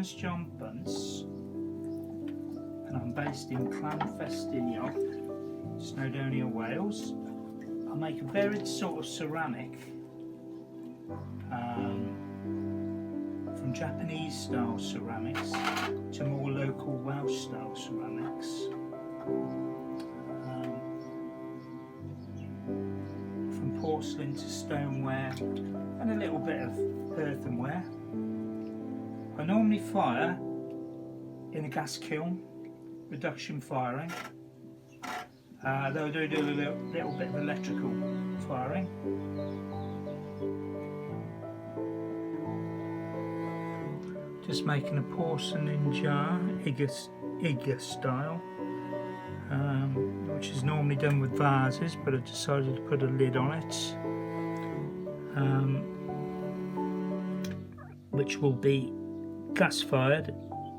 Terrence J Bunce, and I'm based in Llanfestiniog, Snowdonia, Wales. I make a varied sort of ceramic from Japanese style ceramics to more local Welsh style ceramics. From porcelain to stoneware and a little bit of earthenware. I normally fire in a gas kiln, reduction firing, though I do a little bit of electrical firing. Just making a porcelain jar, Eryri style, which is normally done with vases, but I decided to put a lid on it, which will be gas fired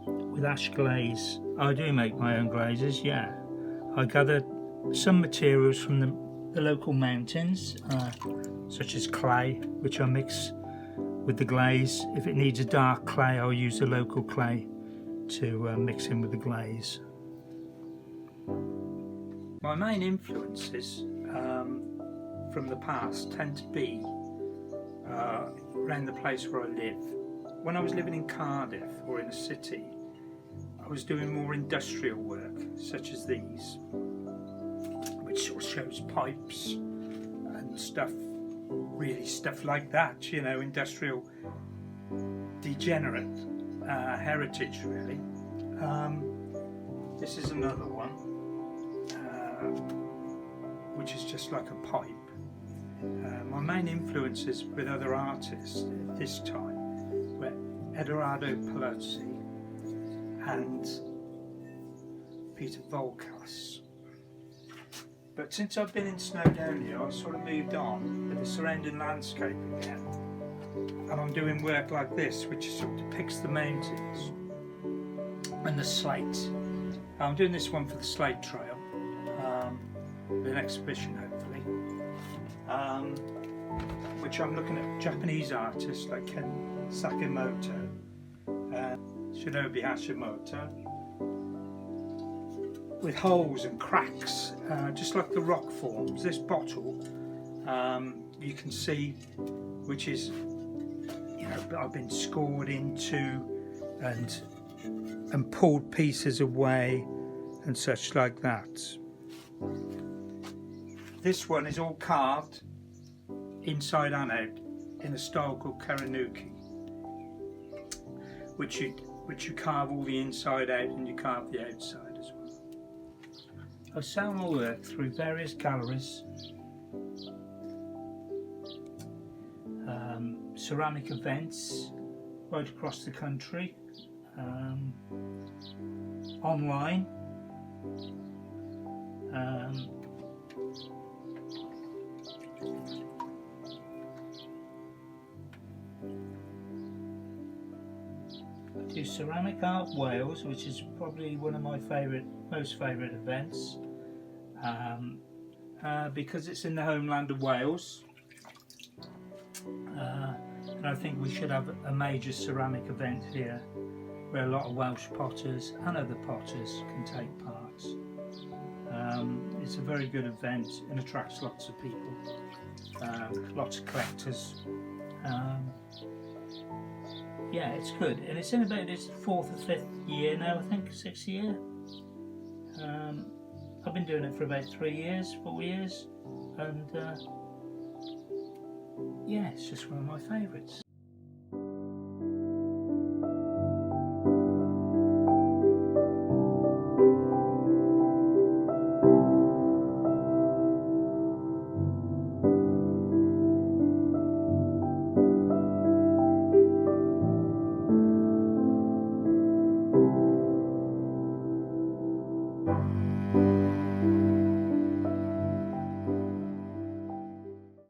with ash glaze. I do make my own glazes, yeah. I gather some materials from the local mountains, such as clay, which I mix with the glaze. If it needs a dark clay, I'll use the local clay to mix in with the glaze. My main influences from the past tend to be around the place where I live. When I was living in Cardiff or in a city, I was doing more industrial work, such as these, which sort of shows pipes and stuff, really stuff like that, you know, industrial degenerate heritage, really. This is another one, which is just like a pipe. My main influences with other artists at this time were Eryri and Peter Volkas. But since I've been in Snowdonia, I've sort of moved on with the surrounding landscape again. And I'm doing work like this, which sort of depicts the mountains and the slate. I'm doing this one for the Slate Trail, with an exhibition hopefully, which I'm looking at Japanese artists like Ken Sakamoto and Shinobi Hashimoto, with holes and cracks, just like the rock forms. This bottle, you can see, which is, you know, I've been scored into and pulled pieces away and such like that. This one is all carved inside and out in a style called cynhyrchu, which you carve all the inside out and you carve the outside as well. I sell my work through various galleries, ceramic events right across the country, online, I do Ceramic Art Wales, which is probably one of my most favourite events, because it's in the homeland of Wales, and I think we should have a major ceramic event here where a lot of Welsh potters and other potters can take part. It's a very good event and attracts lots of people, lots of collectors. Yeah, it's good, and it's in about its 4th or 5th year now, I think, 6th year. I've been doing it for about 4 years, and yeah, it's just one of my favourites.